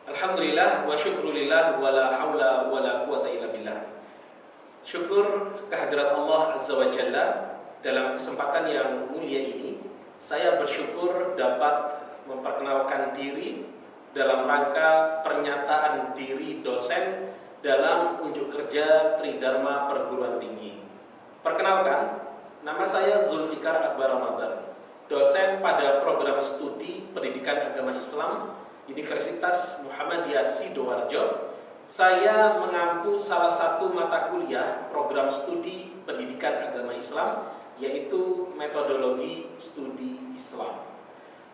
Alhamdulillah wa syukrulillah wa la hawla wa la quwata illa billah. Syukur kehadirat Allah Azza wa Jalla. Dalam kesempatan yang mulia ini, saya bersyukur dapat memperkenalkan diri dalam rangka pernyataan diri dosen dalam unjuk kerja Tridharma Perguruan Tinggi. Perkenalkan, nama saya Zulfikar Akbar Ramadan, dosen pada program studi Pendidikan Agama Islam Universitas Muhammadiyah Sidoarjo. Saya mengampu salah satu mata kuliah program studi Pendidikan Agama Islam, yaitu Metodologi Studi Islam.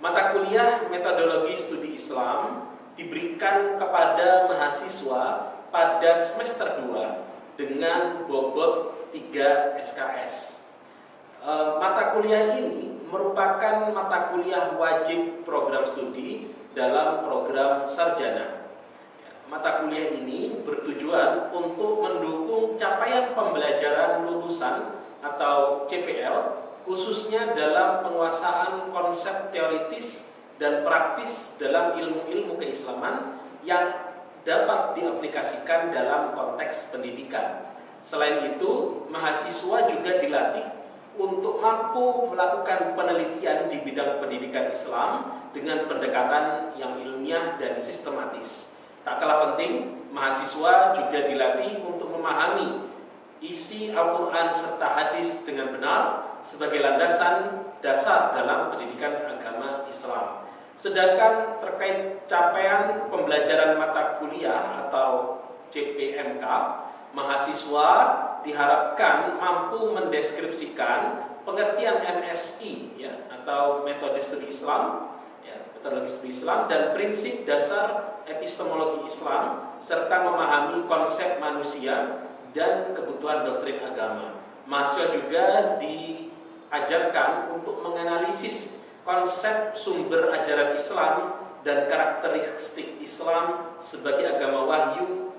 Mata kuliah Metodologi Studi Islam diberikan kepada mahasiswa pada semester 2 dengan bobot 3 SKS. Mata kuliah ini merupakan mata kuliah wajib program studi dalam program sarjana. Mata kuliah ini bertujuan untuk mendukung capaian pembelajaran lulusan atau CPL, khususnya dalam penguasaan konsep teoritis dan praktis dalam ilmu-ilmu keislaman yang dapat diaplikasikan dalam konteks pendidikan. Selain itu, mahasiswa juga dilatih untuk mampu melakukan penelitian di bidang pendidikan Islam dengan pendekatan yang ilmiah dan sistematis. Tak kalah penting, mahasiswa juga dilatih untuk memahami isi Al-Quran serta hadis dengan benar sebagai landasan dasar dalam pendidikan agama Islam. Sedangkan terkait capaian pembelajaran mata kuliah atau CPMK, mahasiswa diharapkan mampu mendeskripsikan pengertian MSI atau metode studi Islam, metodologi studi Islam, dan prinsip dasar epistemologi Islam, serta memahami konsep manusia dan kebutuhan doktrin agama. Mahasiswa juga diajarkan untuk menganalisis konsep sumber ajaran Islam dan karakteristik Islam sebagai agama wahyu,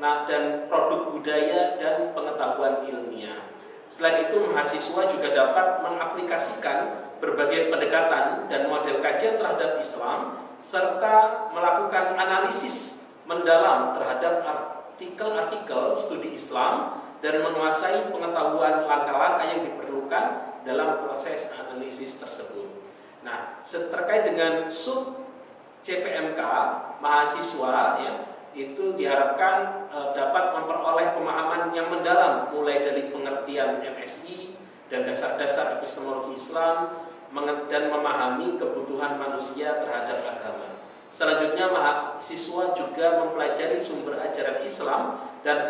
dan produk budaya dan pengetahuan ilmiah. Selain itu, mahasiswa juga dapat mengaplikasikan berbagai pendekatan dan model kajian terhadap Islam serta melakukan analisis mendalam terhadap artikel-artikel studi Islam dan menguasai pengetahuan langkah-langkah yang diperlukan dalam proses analisis tersebut. Nah, terkait dengan sub CPMK, mahasiswa itu diharapkan dapat memperoleh pemahaman yang mendalam mulai dari pengertian MSI dan dasar-dasar epistemologi Islam dan memahami kebutuhan manusia terhadap agama. Selanjutnya, mahasiswa juga mempelajari sumber ajaran Islam dan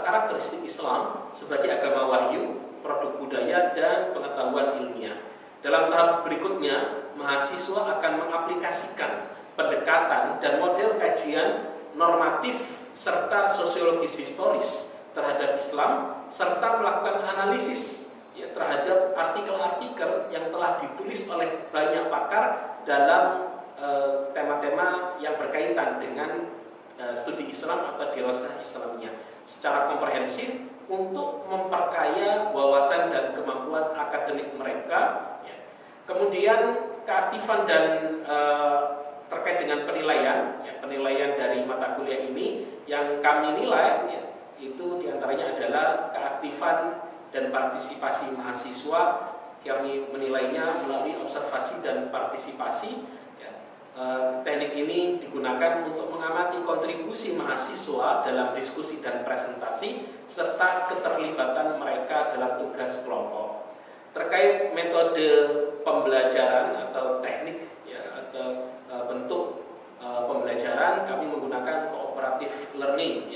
karakteristik Islam sebagai agama wahyu, produk budaya, dan pengetahuan ilmiah. Dalam tahap berikutnya, mahasiswa akan mengaplikasikan pendekatan dan model kajian normatif serta sosiologis historis terhadap Islam, serta melakukan analisis terhadap artikel-artikel yang telah ditulis oleh banyak pakar dalam tema-tema yang berkaitan dengan studi Islam atau dirasah Islamiyah secara komprehensif untuk memperkaya wawasan dan kemampuan akademik mereka. Kemudian keaktifan dan terkait dengan penilaian dari mata kuliah ini yang kami nilai itu diantaranya adalah keaktifan dan partisipasi mahasiswa. Kami menilainya melalui observasi dan partisipasi. Teknik ini digunakan untuk mengamati kontribusi mahasiswa dalam diskusi dan presentasi serta keterlibatan mereka dalam tugas kelompok. Terkait metode pembelajaran atau teknik atau bentuk pembelajaran, kami menggunakan cooperative learning,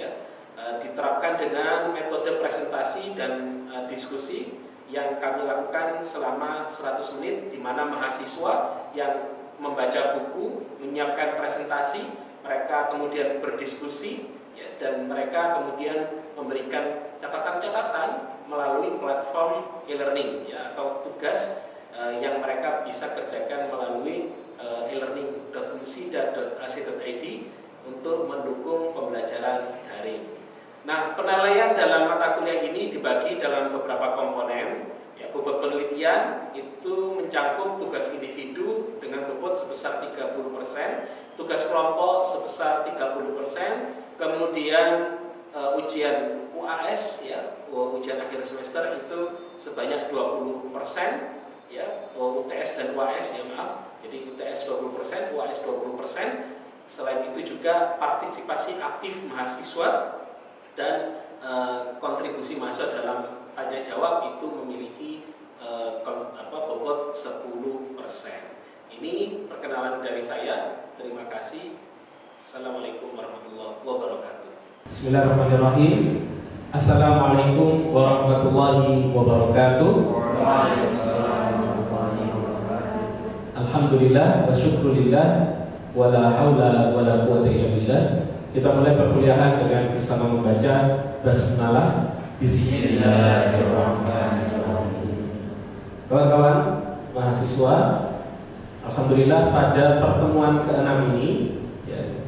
diterapkan dengan metode presentasi dan diskusi yang kami lakukan selama 100 menit, di mana mahasiswa yang membaca buku, menyiapkan presentasi, mereka kemudian berdiskusi, dan mereka kemudian memberikan catatan-catatan melalui platform e-learning atau tugas yang mereka bisa kerjakan melalui e-learning.unsida.ac.id untuk mendukung pembelajaran daring. Nah, penilaian dalam mata kuliah ini dibagi dalam beberapa komponen. Bobot penelitian itu mencakup tugas individu dengan bobot sebesar 30%, tugas kelompok sebesar 30%, kemudian ujian UAS ya, ujian akhir semester itu sebanyak 20%, ya, UTS dan UAS ya maaf. Jadi UTS 20%, UAS 20%. Selain itu juga partisipasi aktif mahasiswa dan kontribusi mahasiswa dalam tanya jawab itu memiliki bobot 10%. Ini perkenalan dari saya. Terima kasih. Assalamualaikum warahmatullahi wabarakatuh. Bismillahirrahmanirrahim. Assalamualaikum warahmatullahi wabarakatuh. Alhamdulillah wa syukrulillah wala haula wala quwwata illa billah. Kita mulai perkuliahan dengan bersama membaca basmalah. Bismillahirrahmanirrahim. Kawan-kawan mahasiswa, alhamdulillah pada pertemuan ke-6 ini ya,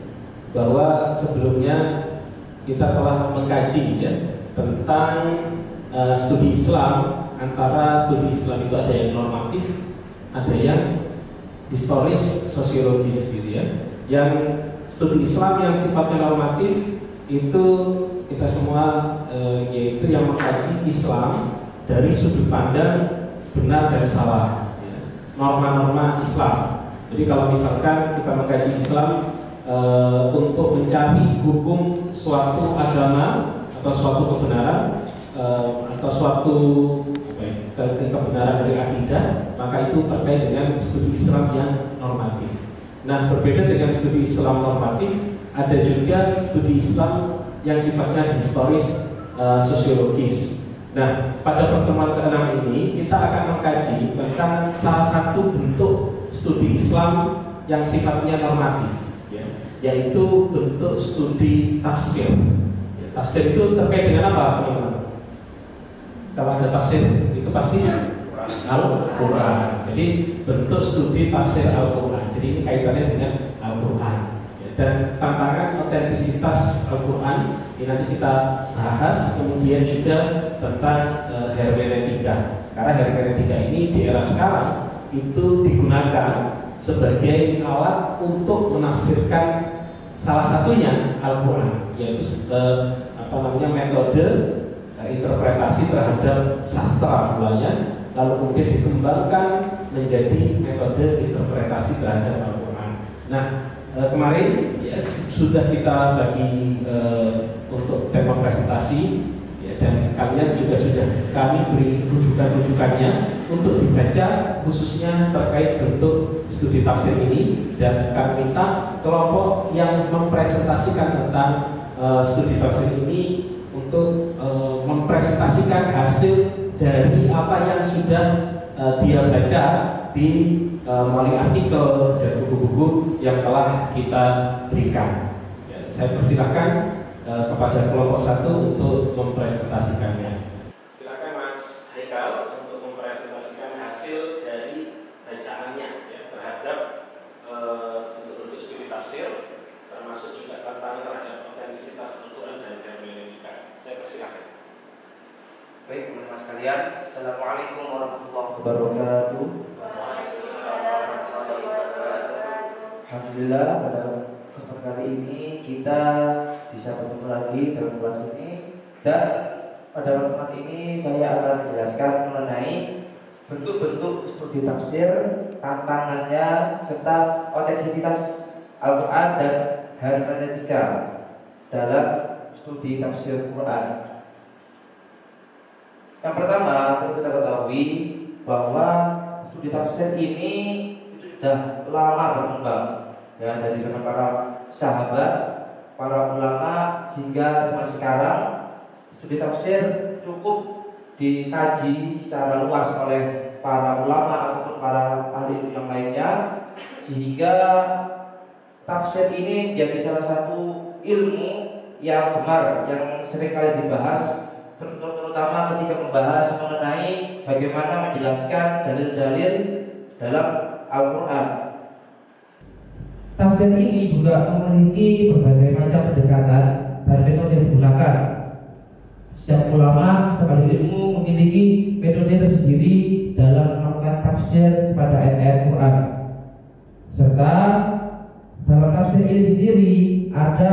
bahwa sebelumnya kita telah mengkaji ya, tentang studi Islam. Antara studi Islam itu ada yang normatif, ada yang historis, sosiologis gitu ya. Yang studi Islam yang sifatnya normatif itu kita semua yaitu yang mengkaji Islam dari sudut pandang benar dan salah ya, norma-norma Islam. Jadi kalau misalkan kita mengkaji Islam untuk mencari hukum suatu agama atau suatu kebenaran atau suatu kebenaran dari akidah, maka itu terkait dengan studi Islam yang normatif. Nah, berbeda dengan studi Islam normatif, ada juga studi Islam yang sifatnya historis, sosiologis. Nah, pada pertemuan ke-6 ini kita akan mengkaji tentang salah satu bentuk studi Islam yang sifatnya normatif, ya, yaitu bentuk studi tafsir. Ya, tafsir itu terkait dengan apa, teman-teman? Kalau ada tafsir itu pasti Al-Quran. Jadi bentuk studi tafsir Al-Quran. Jadi ini kaitannya dengan Al-Quran. Dan tantangan otentisitas Al-Quran ini nanti kita bahas. Kemudian juga tentang hermeneutika. Karena hermeneutika ini di era sekarang itu digunakan sebagai alat untuk menafsirkan salah satunya Al-Quran, yaitu metode interpretasi terhadap sastra mulanya, lalu kemudian dikembangkan menjadi metode interpretasi terhadap Al-Quran. Nah, kemarin ya, sudah kita bagi untuk tema presentasi ya, dan kalian juga sudah kami beri rujukan-rujukannya untuk dibaca khususnya terkait bentuk studi tafsir ini, dan kami minta kelompok yang mempresentasikan tentang studi tafsir ini untuk mempresentasikan hasil dari apa yang sudah dia baca di melalui artikel dan buku-buku yang telah kita berikan. Ya, saya persilakan kepada kelompok 1 untuk mempresentasikannya. Silakan Mas Haikal untuk mempresentasikan hasil dari bacaannya ya, terhadap bentuk studi tafsir, termasuk juga tantangan terhadap otentisitas Al-Quran dan hermeneutika. Saya persilakan. Baik, teman-teman sekalian, Assalamualaikum warahmatullahi wabarakatuh. Alhamdulillah pada kesempatan kali ini kita bisa bertemu lagi dalam kelas ini, dan pada pertemuan ini saya akan menjelaskan mengenai bentuk-bentuk studi tafsir, tantangannya, serta otentisitas Al-Quran dan hermeneutika dalam studi tafsir Quran. Yang pertama perlu kita ketahui bahwa studi tafsir ini itu sudah lama berkembang ya, dari zaman para sahabat, para ulama hingga zaman sekarang. Studi tafsir cukup dikaji secara luas oleh para ulama ataupun para ahli yang lainnya, sehingga tafsir ini menjadi salah satu ilmu yang gemar, yang seringkali dibahas, terutama ketika membahas mengenai bagaimana menjelaskan dalil-dalil dalam Al-Quran. Tafsir ini juga memiliki berbagai macam pendekatan dan metode yang digunakan. Setiap ulama, setiap ahli ilmu memiliki metode tersendiri dalam melakukan tafsir kepada ayat-ayat Quran. Serta dalam tafsir ini sendiri ada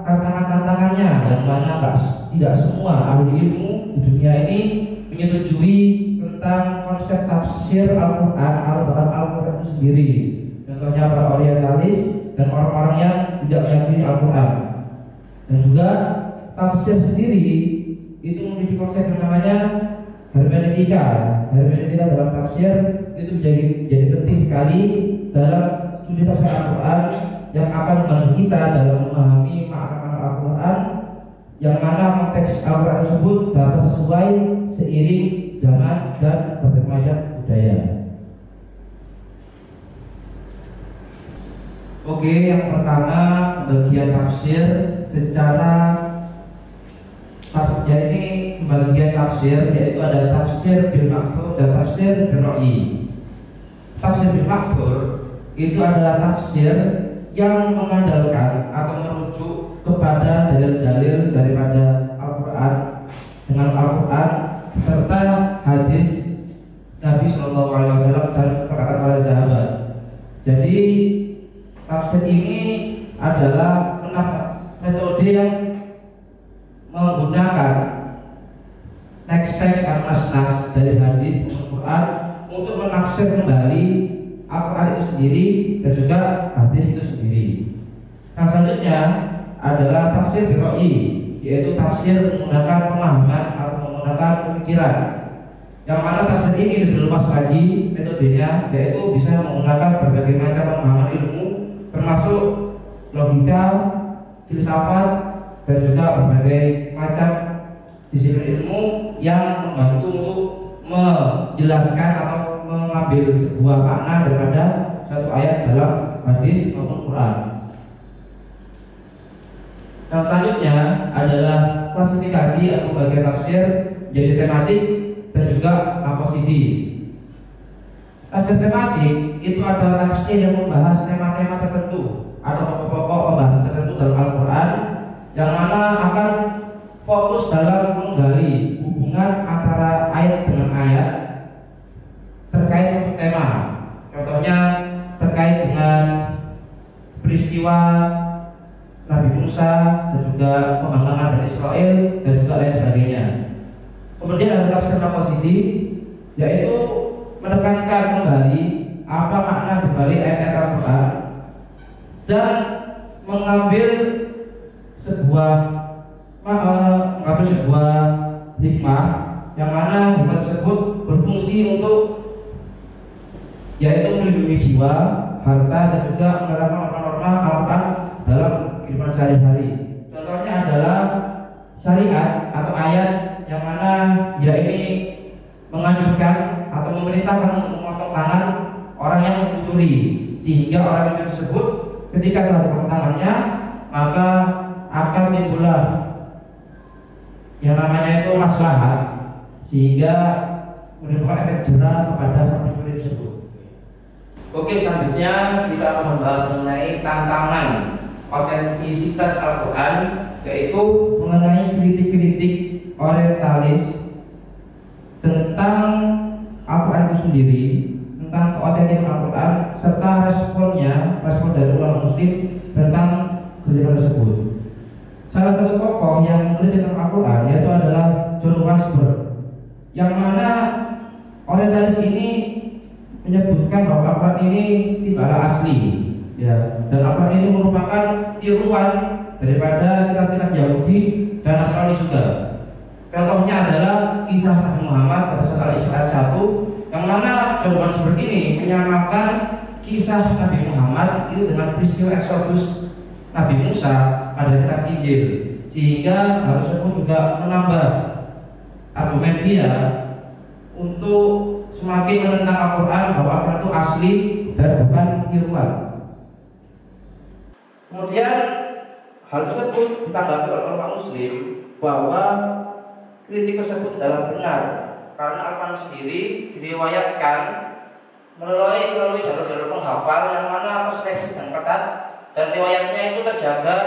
tantangan-tantangannya, yang mana tidak semua ahli ilmu di dunia ini menyetujui tentang konsep tafsir Al-Quran atau bahkan Al-Quran itu sendiri. Contohnya para orientalis dan orang-orang yang tidak meyakini Al-Quran. Dan juga tafsir sendiri itu memiliki konsep yang namanya hermeneutika. Hermeneutika dalam tafsir itu menjadi penting sekali dalam studi tafsir Al-Quran yang akan membantu kita dalam memahami makna Al-Quran, yang mana konteks Al-Quran tersebut dapat sesuai seiring zaman dan berbagai macam budaya. Oke, yang pertama bagian tafsir secara tafsir ini bagian tafsir yaitu ada tafsir bil ma'thur dan tafsir bil ra'yi. Tafsir bil ma'thur itu adalah tafsir yang mengandalkan atau merujuk kepada dalil-dalil daripada Al-Quran dengan Al-Quran serta hadis Nabi SAW dan perkataan para sahabat. Jadi tafsir ini adalah metode yang menggunakan teks-teks atau nas-nas dari hadis Al-Quran untuk menafsir kembali Al-Quran itu sendiri dan juga hadis itu sendiri. Nah, selanjutnya adalah tafsir bil ra'yi, yaitu tafsir menggunakan pemahaman atau menggunakan pemikiran. Yang mana tafsir ini lebih luas lagi metodenya, yaitu bisa menggunakan berbagai macam pemahaman ilmu, termasuk logika, filsafat, dan juga berbagai macam disiplin ilmu yang membantu untuk menjelaskan atau mengambil sebuah makna daripada suatu ayat dalam hadis maupun Quran. Yang selanjutnya adalah klasifikasi atau bagian tafsir jadi tematik dan juga maqasidi. Tafsir tematik itu adalah tafsir yang membahas tema-tema tertentu atau pokok-pokok pembahasan tertentu dalam Al-Quran, yang mana akan fokus dalam menggali hubungan antara ayat dengan ayat terkait suatu tema. Contohnya terkait dengan peristiwa Nabi Musa dan juga pembangunan Bani Israel dan juga lain sebagainya. Kemudian ada tafsir maqasidi, yaitu menekankan kembali apa makna dibalik ayat-ayat Al-Quran dan mengambil sebuah hikmah yang mana hikmah tersebut berfungsi untuk yaitu melindungi jiwa, harta, dan juga menerapkan norma-norma Al-Quran dalam kehidupan sehari-hari. Contohnya adalah syariat atau ayat yang mana dia ini menganjurkan atau memerintahkan untuk memotong tangan orang yang mencuri, sehingga orang yang tersebut ketika telah dipotong tangannya maka akan timbullah yang namanya itu maslahat, sehingga menimbulkan efek jerah kepada sang pencuri tersebut. Oke, selanjutnya kita akan membahas mengenai tantangan otentisitas Al-Quran, yaitu mengenai kritik-kritik orientalis tentang Al-Quran itu sendiri, tentang keotentikan Al-Quran, serta respon dari ulama muslim tentang kritikan tersebut. Salah satu tokoh yang mengkritik tentang Al-Quran yaitu adalah John Wansberg, yang mana orientalis ini menyebutkan bahwa Al-Quran ini tidaklah asli, ya, dan Al-Quran ini merupakan tiruan daripada kitab-kitab Yahudi dan Nasrani juga. Contohnya adalah kisah Nabi Muhammad pada surat Al-Isra 1, yang mana John Wansberg ini menyamakan kisah Nabi Muhammad itu dengan peristiwa Exodus Nabi Musa pada kitab Injil, sehingga hal tersebut juga menambah argumen dia untuk semakin menentang Al-Quran bahwa Al-Quran itu asli dan bukan tiruan. Kemudian hal tersebut ditanggapi oleh orang muslim bahwa kritik tersebut adalah benar, karena Al-Quran sendiri diriwayatkan melalui jalur-jalur penghafal yang mana terseleksi dan ketat, dan riwayatnya itu terjaga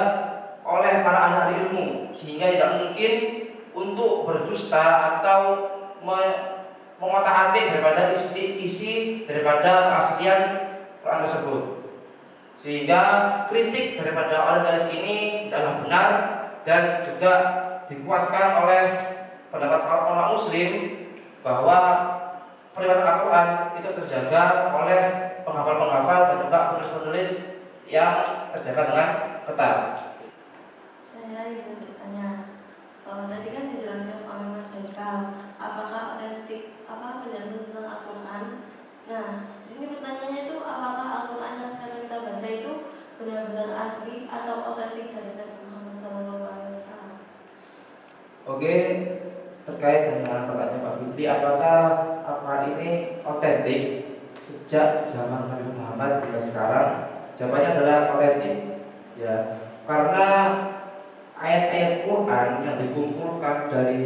oleh para ahli ilmu, sehingga tidak mungkin untuk berdusta atau mengotak-atik daripada isi daripada keaslian Quran tersebut. Sehingga kritik daripada orientalis ini tidaklah benar dan juga dikuatkan oleh pendapat ulama muslim bahwa peringatan Al-Quran itu terjaga oleh penghafal-penghafal dan juga penulis-penulis yang terjaga dengan ketat. Saya izin bertanya, tadi kan dijelaskan oleh Mas Haikal, apakah otentik penjelasan tentang Al-Quran? Nah, di sini pertanyaannya itu apakah Al-Quran yang sekarang kita baca itu benar-benar asli atau otentik dari Nabi Muhammad SAW? Oke, terkait dengan pertanyaan Pak Fitri, apakah Al-Quran ini otentik sejak zaman Nabi Muhammad hingga sekarang? Jawabannya adalah otentik. Ya, karena ayat-ayat Quran yang dikumpulkan dari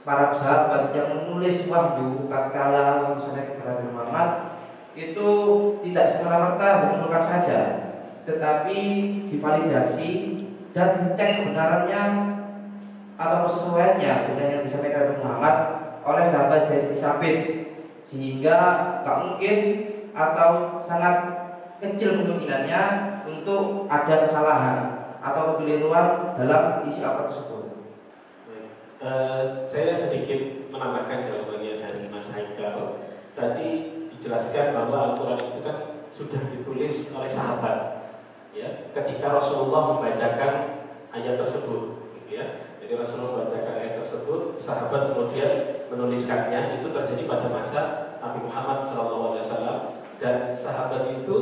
para sahabat yang menulis wahyu tatkala sampai kepada Nabi Muhammad itu tidak semata-mata dikumpulkan saja, tetapi divalidasi dan dicek kebenarannya atau kesesuaiannya dengan yang disampaikan Nabi Muhammad oleh sahabat Zaid bin Tsabit, sehingga tak mungkin atau sangat kecil kemungkinannya untuk ada kesalahan atau kekeliruan dalam isi Al-Quran tersebut. Saya sedikit menambahkan jawabannya dari Mas Haikal. Tadi dijelaskan bahwa Al-Quran itu kan sudah ditulis oleh sahabat, ya, ketika Rasulullah membacakan ayat tersebut, gitu ya. Jadi Rasulullah membacakan ayat tersebut, sahabat kemudian menuliskannya. Itu terjadi pada masa Nabi Muhammad SAW, dan sahabat itu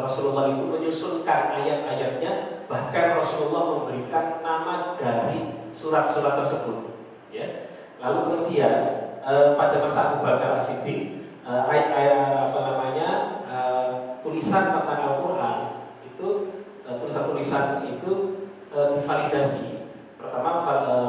Rasulullah itu menyusunkan ayat-ayatnya, bahkan Rasulullah memberikan nama dari surat-surat tersebut, ya. Lalu kemudian pada masa Abu Bakar As-Siddiq, tulisan tentang Al-Quran itu, tulisan itu divalidasi. Pertama,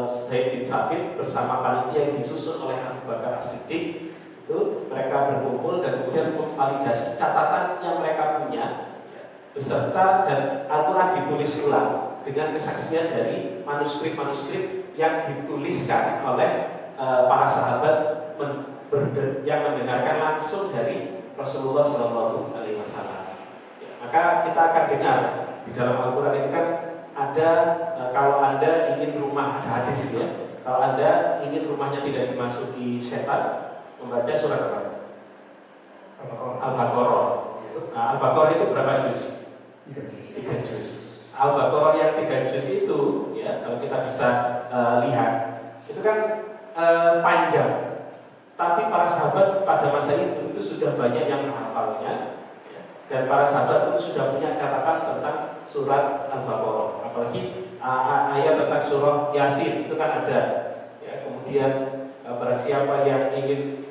Zaid bin Tsabit bersama panitia yang disusun oleh Abu Bakar As-Siddiq itu mereka berkumpul dan kemudian memvalidasi catatan yang mereka punya, ya, beserta dan Al-Quran ditulis ulang dengan kesaksian dari manuskrip-manuskrip yang dituliskan oleh para sahabat yang mendengarkan langsung dari Rasulullah SAW. Ya, maka kita akan dengar di dalam Al-Quran ini kan ada, kalau Anda ingin rumah, ada hadis itu ya, kalau Anda ingin rumahnya tidak dimasuki setan, membaca surat apa? Al-Baqarah. Nah, Al-Baqarah itu berapa juz? 3 juz. Al-Baqarah yang 3 juz itu, ya, kalau kita bisa lihat, itu kan panjang. Tapi para sahabat pada masa itu sudah banyak yang menghafalnya, ya, dan para sahabat itu sudah punya catatan tentang surat Al-Baqarah. Apalagi ayat tentang surah Yasin itu kan ada, ya. Kemudian barang siapa yang ingin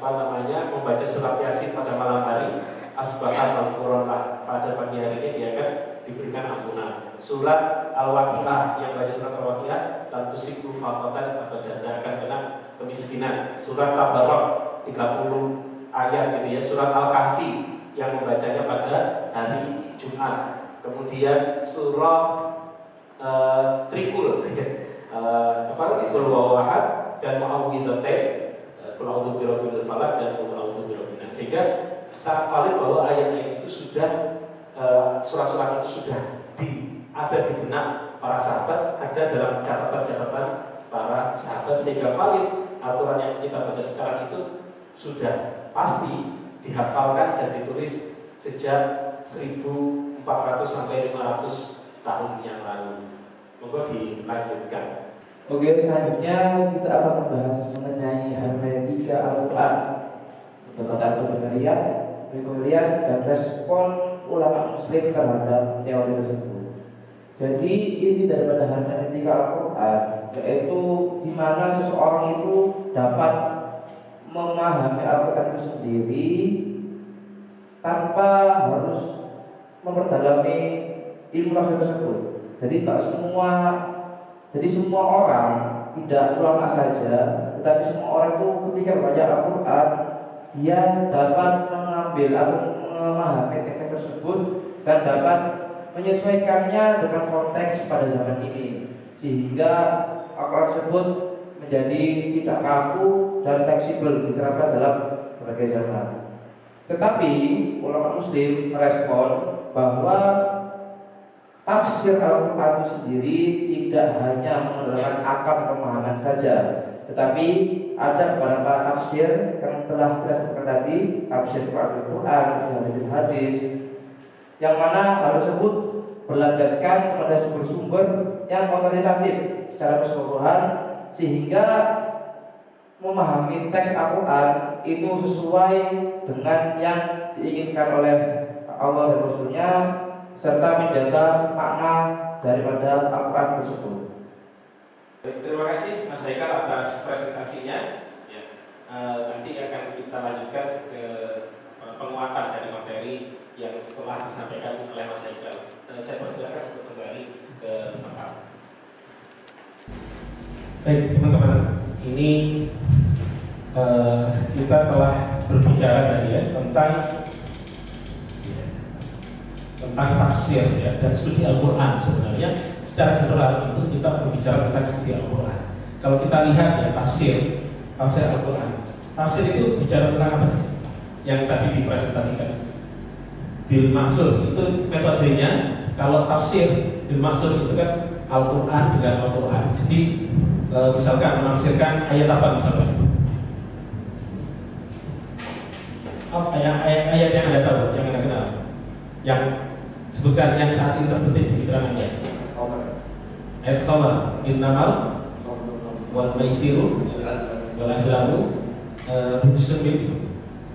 membaca surat Yasin pada malam hari, asbahat al-furonlah, pada pagi hari ini dia akan diberikan ampunan. Surat Al-Waqiah, yang baca surat Al-Waqiah, dan tusiku faqatan abadan, akan kena kemiskinan. Surat Tabarok 30 ayat gitu ya. Surat Al-Kahfi yang membacanya pada hari Jumat. Kemudian surah Trikul Trikul Wawahad dan Mu'awwidhatain, Qul a'udzu birabbil falaq dan Qul a'udzu birabbin nas. Sehingga sangat valid bahwa ayat-ayat itu sudah, surat-surat itu sudah ada di benak para sahabat, ada dalam catatan-catatan para sahabat, sehingga valid Al-Quran yang kita baca sekarang itu sudah pasti dihafalkan dan ditulis sejak 1400 sampai 500 tahun yang lalu. Monggo dilanjutkan. Oke, selanjutnya kita akan membahas mengenai hermeneutika Al-Quran, pendekatan kebenaran, dan respon ulama muslim terhadap teori tersebut. Jadi inti daripada hermeneutika Al-Quran yaitu di mana seseorang itu dapat memahami Al-Quran itu sendiri tanpa harus memperdalami ilmu tafsir tersebut. Jadi semua orang, tidak ulama saja, tetapi semua orang itu ketika membaca Al-Quran, dia dapat mengambil atau memahami teks tersebut dan dapat menyesuaikannya dengan konteks pada zaman ini, sehingga Al-Quran tersebut menjadi tidak kaku dan fleksibel diterapkan dalam berbagai zaman. Tetapi ulama Muslim merespon bahwa tafsir Al-Quran itu sendiri tidak hanya menggunakan akal pemahaman saja, tetapi ada beberapa tafsir yang telah kita sebutkan tadi, tafsir Al-Quran, hadis, yang mana hal tersebut berlandaskan kepada sumber-sumber yang otoritatif secara keseluruhan, sehingga memahami teks Al-Quran itu sesuai dengan yang diinginkan oleh Allah dan Rasulnya, serta menjaga makna daripada Al-Quran tersebut. Terima kasih Mas Haikal atas presentasinya. Ya, nanti akan kita lanjutkan ke penguatan dari materi yang setelah disampaikan oleh Mas Haikal. Saya persilakan untuk kembali ke tempat. Baik teman-teman, ini kita telah berbicara tadi ya tentang tafsir ya, dan studi Al-Quran. Sebenarnya secara general itu kita berbicara tentang studi Al-Quran. Kalau kita lihat ya tafsir Al-Quran, tafsir itu bicara tentang apa sih? Yang tadi dipresentasikan bil maksud itu metodenya. Kalau tafsir bil maksud itu kan Al-Quran dengan Al-Quran. Jadi misalkan menafsirkan ayat apa misalkan? Apa ayat yang Anda tahu, yang Anda kenal? Yang sebutkan yang saat ini terbetik di pikiran Anda. Ayat Khamar, innamal wal maisiru wal azlamu rijsun min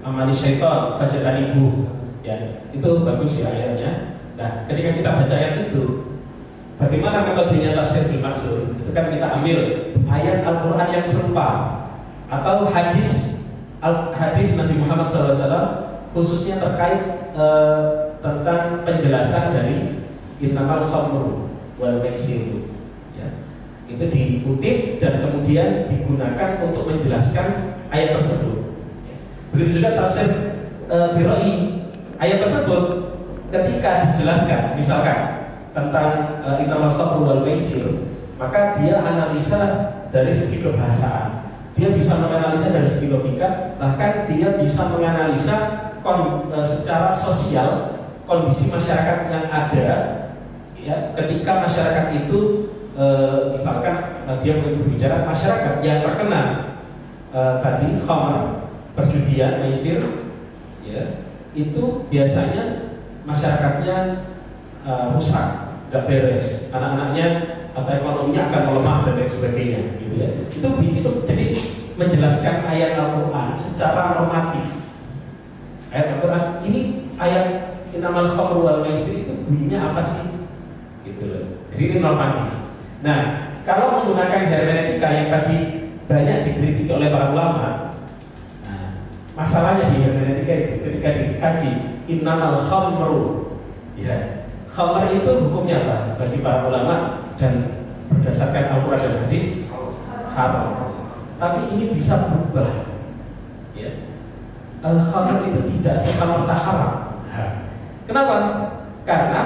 amali syaitan fajtanibuh. Ya, itu bagus ya ayatnya. Nah, ketika kita baca ayat itu, bagaimana metodenya tafsir bil maksud? Itu kan kita ambil ayat Al-Quran yang serupa atau hadis Nabi Muhammad SAW, khususnya terkait tentang penjelasan dari innamal khamru wal maisiru. Ya, itu dikutip dan kemudian digunakan untuk menjelaskan ayat tersebut. Ya. Begitu juga tafsir biroi. Ayat tersebut ketika dijelaskan misalkan tentang innamal khamru wal maisir, maka dia analisa dari segi kebahasaan, dia bisa menganalisa dari segi logika, bahkan dia bisa menganalisa secara sosial kondisi masyarakat yang ada ya, ketika masyarakat itu misalkan dia berbicara masyarakat yang terkena tadi khamar, perjudian, maisir ya, itu biasanya masyarakatnya rusak, gak beres, anak-anaknya atau ekonominya akan melemah dan lain sebagainya, gitu ya. Itu jadi menjelaskan ayat Al-Quran secara normatif. Ayat Al-Quran ini ayat innamal khamru wal maisir itu bunyinya apa sih? Gitu loh. Jadi ini normatif. Nah, kalau menggunakan hermeneutika yang tadi banyak dikritik oleh para ulama, masalahnya di hermeneutika itu ketika dikaji innamal khamru, ya, khamr itu hukumnya apa bagi para ulama dan berdasarkan Al-Quran dan hadis haram. Tapi ini bisa berubah, ya. Khamr itu tidak serta-merta haram. Kenapa? Karena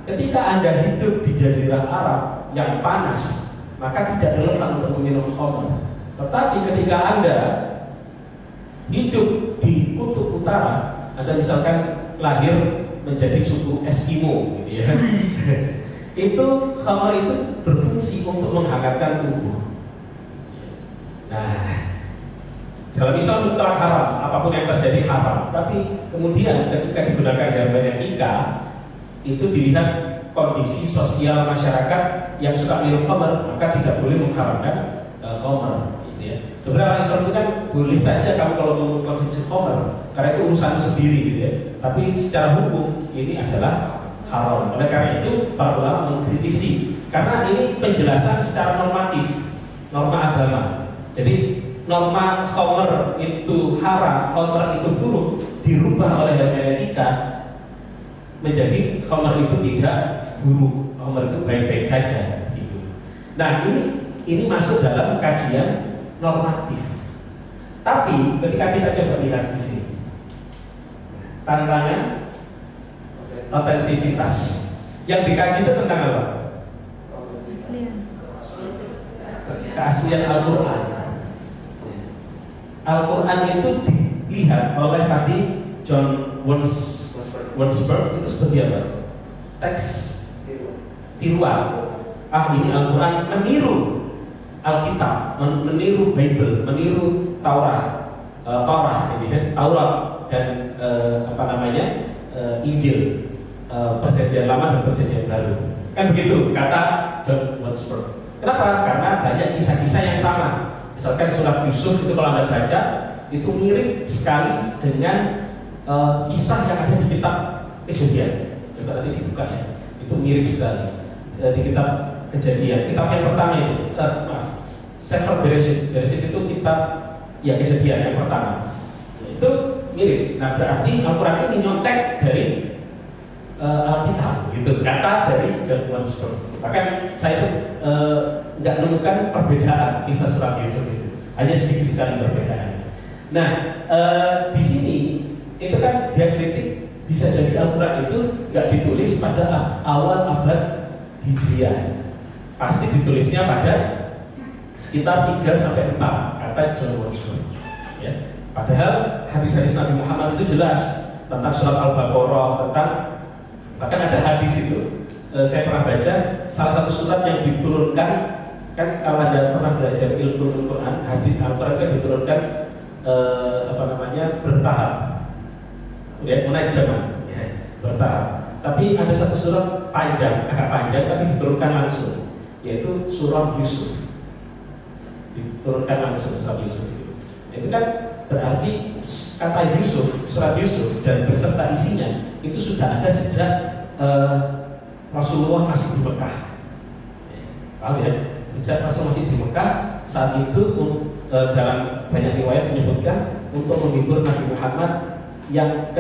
ketika Anda hidup di Jazirah Arab yang panas, maka tidak relevan untuk meminum khamr. Tetapi ketika Anda hidup di kutub utara, Anda misalkan lahir menjadi suku Eskimo, gitu ya. Itu khamar itu berfungsi untuk menghangatkan tubuh. Nah, kalau misal mutlak haram, apapun yang terjadi haram. Tapi kemudian ketika digunakan hermeneutika, itu dilihat kondisi sosial masyarakat yang suka minum khamar, maka tidak boleh mengharamkan khamar. Ya. Sebenarnya Islam itu kan boleh saja kamu kalau mengkonsumsi khamar, karena itu urusanmu sendiri, gitu ya. Tapi secara hukum ini adalah haram. Oleh karena itu para ulama mengkritisi, karena ini penjelasan secara normatif, norma agama. Jadi norma khamar itu haram, khamar itu buruk, dirubah oleh hermeneutika menjadi khamar itu tidak buruk, khamar itu baik-baik saja. Gitu. Nah ini masuk dalam kajian normatif. Tapi ketika kita coba lihat di sini, tantangan otentisitas yang dikaji itu tentang apa? keaslian Al-Quran. Al-Quran itu dilihat oleh tadi John Wordsworth itu seperti apa? Teks tiruan. Ini Al-Quran meniru Alkitab, meniru Bible, meniru Taurat, Taurat dan Injil, Perjanjian Lama dan Perjanjian Baru. Kan begitu kata John Wordsworth. Kenapa? Karena banyak kisah-kisah yang sama. Misalkan surat Yusuf itu kalau Anda baca itu mirip sekali dengan kisah yang ada di kitab Kejadian. Coba nanti dibuka ya. Itu mirip sekali di kitab Kejadian. Kitab yang pertama itu, Sefer Bereshit. Bereshit itu kitab Kejadian yang pertama. Itu mirip. Nah berarti Al-Quran ini nyontek dari Alkitab, gitu kata dari John Wordsworth. Bahkan saya itu nggak menemukan perbedaan kisah surat Yusuf itu, hanya sedikit sekali perbedaan. Nah di sini itu kan dia kritik bisa jadi Al-Quran itu nggak ditulis pada awal abad Hijriah, pasti ditulisnya pada sekitar 3-4 kata John Wordsworth. Ya. Padahal hadis-hadis Nabi Muhammad itu jelas tentang surat Al-Baqarah, tentang bahkan ada hadis itu saya pernah baca salah satu surat yang diturunkan, kan kalau Anda pernah belajar ilmu Al-Quran, hadis Al-Quran kan diturunkan bertahap, munajjaman, bertahap. Tapi ada satu surat panjang, agak panjang tapi diturunkan langsung, yaitu surah Yusuf. Diturunkan langsung surat Yusuf itu kan berarti kata Yusuf, surat Yusuf dan beserta isinya itu sudah ada sejak Rasulullah masih di Mekah. Paham ya? Sejak Rasul masih di Mekah, saat itu dalam banyak riwayat menyebutkan untuk menghibur Nabi Muhammad yang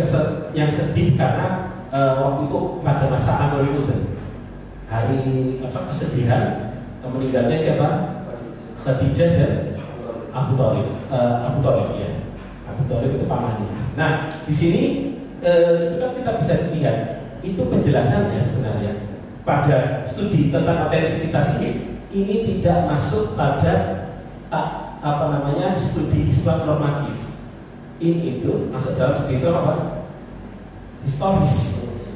sedih karena waktu itu pada masa Amrul Huzn, hari kesedihan meninggalnya siapa? Khadijah dan Abu Thalib. Abu Thalib itu pamannya. Nah, di sini itu kan kita bisa lihat itu penjelasannya sebenarnya pada studi tentang otentisitas ini tidak masuk pada studi Islam normatif. Ini itu masuk dalam studi Islam apa? Historis.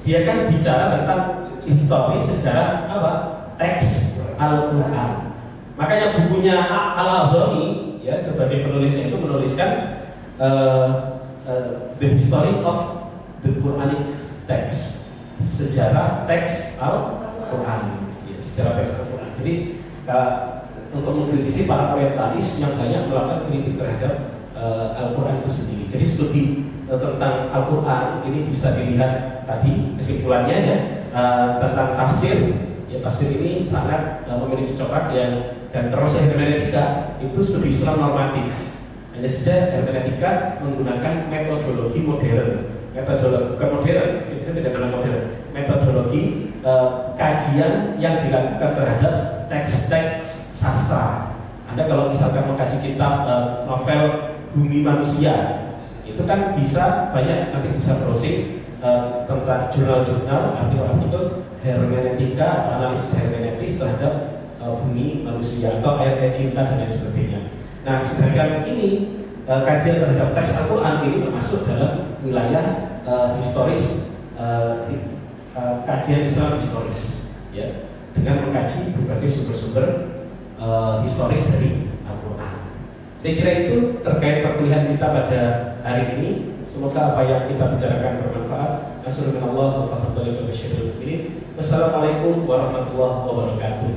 Dia kan bicara tentang historis sejarah apa? Teks Al-Quran. Makanya bukunya Al-Azhari ya sebagai penulisnya itu menuliskan the history of the Quranic text, sejarah teks Al-Quran, ya, sejarah teks Al-Quran. Jadi untuk mengkritisi para orientalis yang banyak melakukan kritik terhadap Al-Quran itu sendiri. Jadi studi tentang Al-Quran ini bisa dilihat tadi kesimpulannya ya, tentang tafsir. Ya, tafsir ini sangat memiliki corak dan terus hermeneutika itu studi Islam normatif. Hanya saja hermeneutika menggunakan metodologi modern. Bukan modern, saya tidak bilang modern. Metodologi kajian yang dilakukan terhadap teks-teks sastra. Anda kalau misalkan mengkaji kitab novel Bumi Manusia, itu kan bisa banyak, nanti bisa browsing tentang jurnal-jurnal artikel-artikel hermeneutika, analisis hermeneutis terhadap bumi manusia atau ayat cinta dan lain sebagainya. Nah, sedangkan ini kajian terhadap teks Al-Quran ini termasuk dalam wilayah historis, kajian Islam historis, ya, dengan mengkaji berbagai sumber-sumber historis dari Al-Quran. Saya kira itu terkait perkuliahan kita pada hari ini. Semoga apa yang kita bicarakan bermanfaat. Assalamualaikum warahmatullahi wabarakatuh. Wassalamualaikum warahmatullahi wabarakatuh.